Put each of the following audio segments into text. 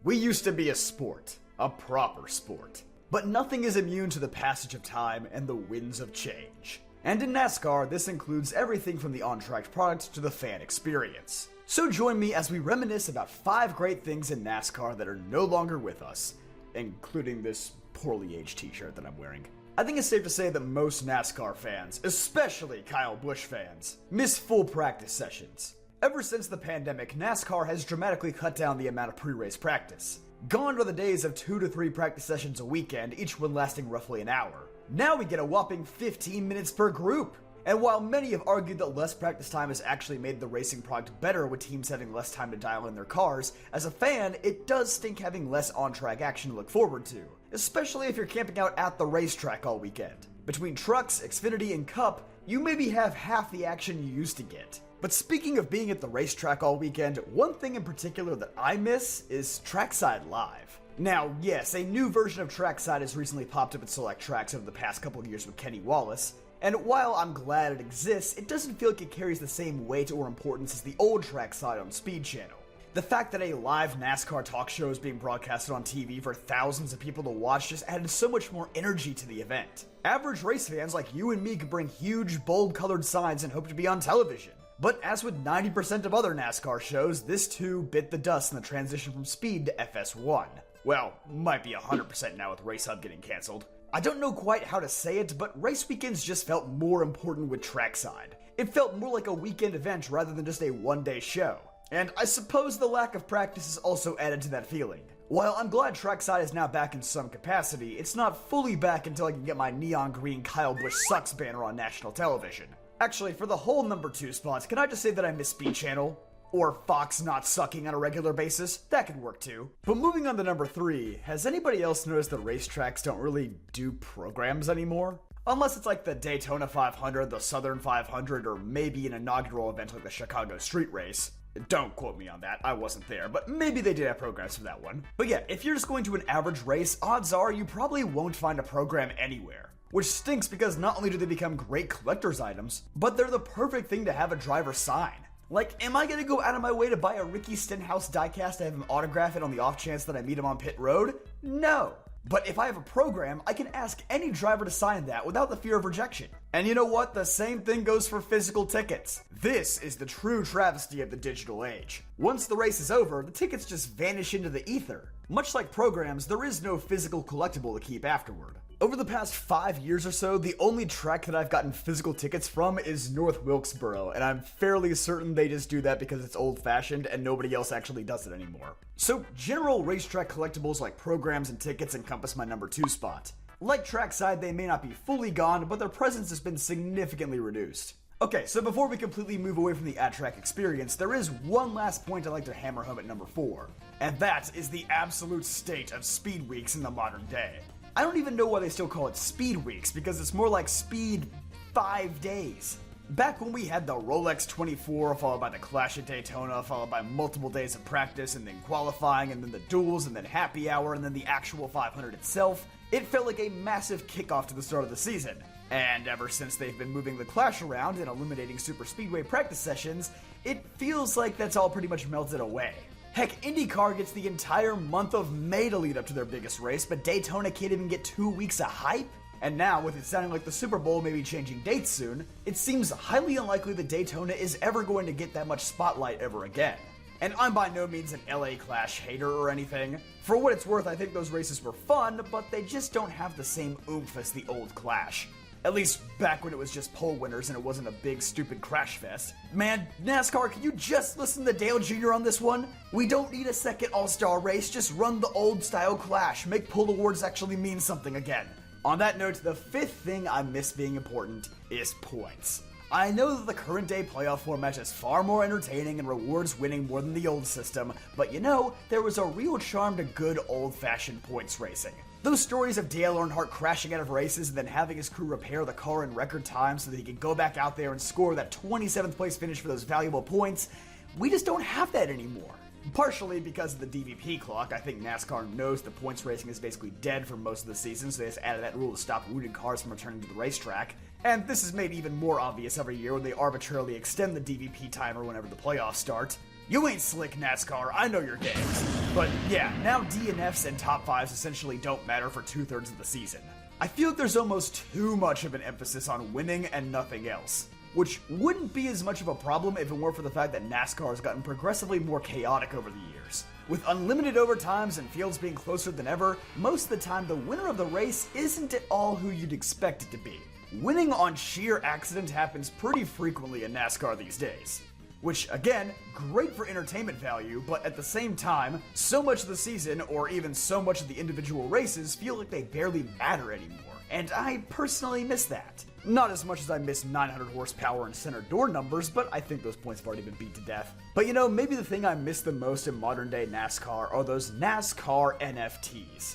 We used to be a sport, a proper sport. But nothing is immune to the passage of time and the winds of change. And in NASCAR, this includes everything from the on-track product to the fan experience. So join me as we reminisce about 5 great things in NASCAR that are no longer with us, including this poorly aged t-shirt that I'm wearing. I think it's safe to say that most NASCAR fans, especially Kyle Busch fans, miss full practice sessions. Ever since the pandemic, NASCAR has dramatically cut down the amount of pre-race practice. Gone are the days of 2 to 3 practice sessions a weekend, each one lasting roughly an hour. Now we get a whopping 15 minutes per group. And while many have argued that less practice time has actually made the racing product better with teams having less time to dial in their cars, as a fan, it does stink having less on-track action to look forward to, especially if you're camping out at the racetrack all weekend. Between trucks, Xfinity, and Cup, you maybe have half the action you used to get. But speaking of being at the racetrack all weekend, one thing in particular that I miss is Trackside Live. Now, yes, a new version of Trackside has recently popped up at select tracks over the past couple of years with Kenny Wallace, and while I'm glad it exists, it doesn't feel like it carries the same weight or importance as the old Trackside on Speed Channel. The fact that a live NASCAR talk show is being broadcasted on TV for thousands of people to watch just added so much more energy to the event. Average race fans like you and me could bring huge, bold-colored signs and hope to be on television. But as with 90% of other NASCAR shows, this too bit the dust in the transition from Speed to FS1. Well, might be 100% now with Race Hub getting cancelled. I don't know quite how to say it, but race weekends just felt more important with Trackside. It felt more like a weekend event rather than just a one-day show. And I suppose the lack of practice is also added to that feeling. While I'm glad Trackside is now back in some capacity, it's not fully back until I can get my neon green Kyle Busch Sucks banner on national television. Actually, for the whole number 2 spots, can I just say that I miss Speed Channel? Or Fox not sucking on a regular basis? That could work too. But moving on to number 3, has anybody else noticed that racetracks don't really do programs anymore? Unless it's like the Daytona 500, the Southern 500, or maybe an inaugural event like the Chicago Street Race. Don't quote me on that, I wasn't there, but maybe they did have programs for that one. But yeah, if you're just going to an average race, odds are you probably won't find a program anywhere. Which stinks because not only do they become great collector's items, but they're the perfect thing to have a driver sign. Like, am I gonna go out of my way to buy a Ricky Stenhouse diecast to have him autograph it on the off chance that I meet him on pit road? No. But if I have a program, I can ask any driver to sign that without the fear of rejection. And you know what? The same thing goes for physical tickets. This is the true travesty of the digital age. Once the race is over, the tickets just vanish into the ether. Much like programs, there is no physical collectible to keep afterward. Over the past 5 years or so, the only track that I've gotten physical tickets from is North Wilkesboro, and I'm fairly certain they just do that because it's old-fashioned and nobody else actually does it anymore. So, general racetrack collectibles like programs and tickets encompass my number 2 spot. Like Trackside, they may not be fully gone, but their presence has been significantly reduced. Okay, so before we completely move away from the at-track experience, there is one last point I'd like to hammer home at number 4, and that is the absolute state of Speedweeks in the modern day. I don't even know why they still call it Speedweeks, because it's more like Speed 5 days. Back when we had the Rolex 24, followed by the Clash at Daytona, followed by multiple days of practice, and then qualifying, and then the duels, and then happy hour, and then the actual 500 itself, it felt like a massive kickoff to the start of the season. And ever since they've been moving the Clash around and eliminating super speedway practice sessions, it feels like that's all pretty much melted away. Heck, IndyCar gets the entire month of May to lead up to their biggest race, but Daytona can't even get 2 weeks of hype? And now, with it sounding like the Super Bowl may be changing dates soon, it seems highly unlikely that Daytona is ever going to get that much spotlight ever again. And I'm by no means an LA Clash hater or anything. For what it's worth, I think those races were fun, but they just don't have the same oomph as the old Clash. At least back when it was just pole winners and it wasn't a big stupid crash fest. Man, NASCAR, can you just listen to Dale Jr. on this one? We don't need a second all-star race, just run the old style Clash. Make pull awards actually mean something again. On that note, the 5th thing I miss being important is points. I know that the current day playoff format is far more entertaining and rewards winning more than the old system, but you know, there was a real charm to good old-fashioned points racing. Those stories of Dale Earnhardt crashing out of races and then having his crew repair the car in record time so that he could go back out there and score that 27th place finish for those valuable points, we just don't have that anymore. Partially because of the DVP clock, I think NASCAR knows that points racing is basically dead for most of the season, so they just added that rule to stop wounded cars from returning to the racetrack. And this is made even more obvious every year when they arbitrarily extend the DVP timer whenever the playoffs start. You ain't slick, NASCAR, I know your games. But yeah, now DNFs and top 5s essentially don't matter for 2/3 of the season. I feel like there's almost too much of an emphasis on winning and nothing else, which wouldn't be as much of a problem if it weren't for the fact that NASCAR has gotten progressively more chaotic over the years. With unlimited overtimes and fields being closer than ever, most of the time the winner of the race isn't at all who you'd expect it to be. Winning on sheer accident happens pretty frequently in NASCAR these days. Which, again, great for entertainment value, but at the same time, so much of the season, or even so much of the individual races, feel like they barely matter anymore. And I personally miss that. Not as much as I miss 900 horsepower and center door numbers, but I think those points have already been beat to death. But you know, maybe the thing I miss the most in modern day NASCAR are those NASCAR NFTs.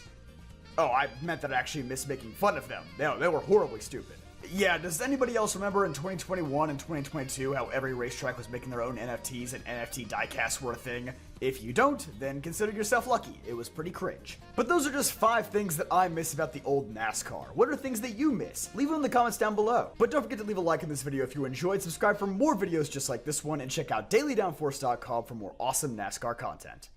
Oh, I meant that I actually miss making fun of them. They were horribly stupid. Yeah, does anybody else remember in 2021 and 2022 how every racetrack was making their own NFTs and NFT diecasts were a thing? If you don't, then consider yourself lucky. It was pretty cringe. But those are just 5 things that I miss about the old NASCAR. What are things that you miss? Leave them in the comments down below. But don't forget to leave a like in this video if you enjoyed, subscribe for more videos just like this one, and check out dailydownforce.com for more awesome NASCAR content.